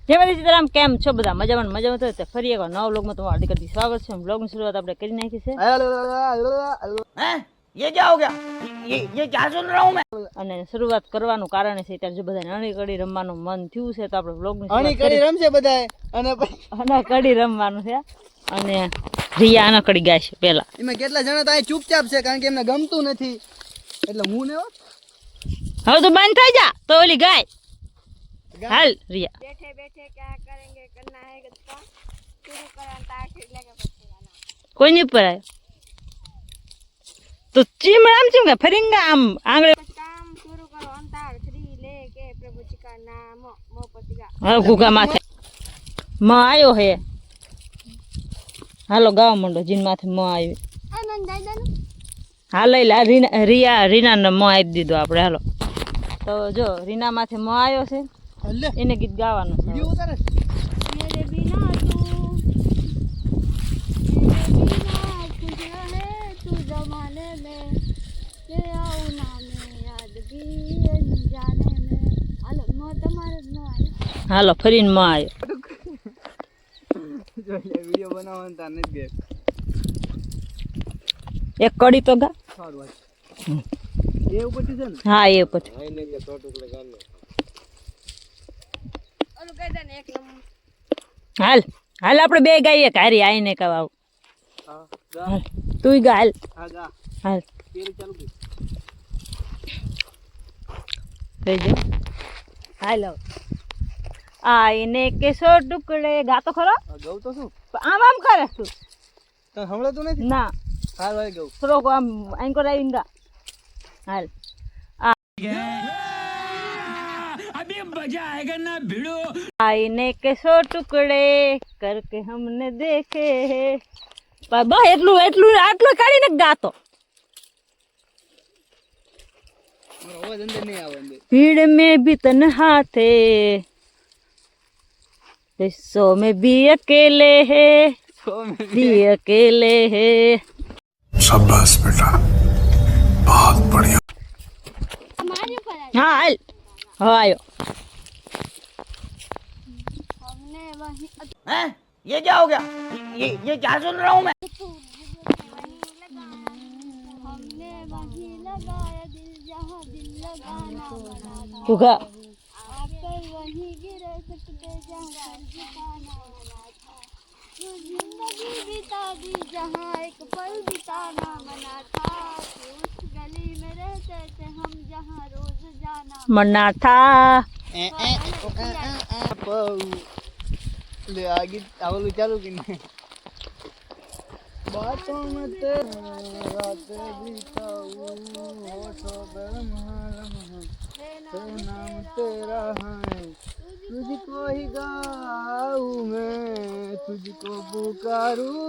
જય માતાજી સીતારામ, કેમ છો બધા? મજામાં તો ફરી એકવાર નવા વ્લોગમાં તમારું હાર્દિક હાર્દિક સ્વાગત છે. વ્લોગની શરૂઆત આપણે કરી નાખી છે. ये क्या हो गया? ये क्या सुन रहा हूँ मैं? અને શરૂઆત કરવાનું કારણ છે ત્યારે જો બધાને અણી કડી રમવાનું મન થયું છે તો આપણે વ્લોગની અણી કડી રમશે બધાય અને કડી રમવાનું છે. અને રિયા આના કડી ગાય છે પેલા. એમાં કેટલા જણા તો અહીં ચૂપચાપ છે કારણ કે એમને ગમતું નથી એટલે હું ને હવે તો બંધ થઈ જા તો ઓલી ગાય. હાલ રિયા. बैठे बैठे क्या करेंगे, करना है गत्ता शुरू करा ताकि लगे पड़ेगा કોઈ નહીં પર આવ્યો તો ચીમડા આમ ચીમ ફરીંગા આમ આંગળે काम शुरू करो अंतार 3 लेके प्रभु जी का नाम मोपतिगा હા ગુગા માથે માં આવ્યો હે. હાલો ગાવા માંડો જીન માથે માં આવ્યો. आनंद दादा હા લઈ લા રીનાને માં આપી દીધો આપણે. હાલો તો જો રીના માથે માં આવ્યો છે હલ્લે એને ગીત ગાવાનું છે. વિડિયો ઉતારે मेरे बिना तू कुछ रहे तू जमाने में तेरे आऊना में याद भी अनजाने में हेलो मो तुम्हारे नो आयो હાલો ફરીને માં આવ્યો. જો વિડિયો બનાવવાનું તાર નથી ગયો એક કડી તો ગા. સારું વાત એ ઉપરથી છે ને હા એ પછી ઓલો કહી દે ને એક નંબર હાલ હાલ આપણે બે ગાઈએ કારી આઈને કવ આવ. હા જા હાલ તું ગા હાલ હા જા હાલ પેલી ચાલુ કર થઈ જા હાલ આઈને કે સો ટુકડે ગાતો ખરો. ગઉ તો શું આમ આમ કરે તું તને હમણાં નથી ના હાલ ભાઈ ગઉ થોડોક આમ આંકો આવીને ગા. હાલ अभी मजा आएगा ना भिड़ो. आईने के सौ टुकड़े करके हमने देखे બા એટલું એટલું આટલું કાઢીને ગાતો. મારો અવાજ અંદર નહીં આવે અંદર भीड़ में भी तन्हा थे सौ में भी अकेले है भी अकेले है. शाबाश बेटा बहुत बढ़िया. हमारे पर हाँ हाल हाँ आयो हमने वही हैं? ये क्या हो गया? ये क्या सुन रहा हूँ मैं? हमने वही लगाया दिल जहाँ दिल लगाना बना था घुघा आकर वही गिरे सकते जहाँ ठिकाना बना था जो जिंदगी बिता दी जहाँ एक पल बिताना बना था तो उस गली में रहते थे हम जहाँ रोज जाना मना था. લે આ ગીત આવલું ચાલુ કે નહીં બાતોं में तेरा रात बिताऊं होठों पे तो नाम तेरा है तुझको ही गाऊं मैं तुझको पुकारूं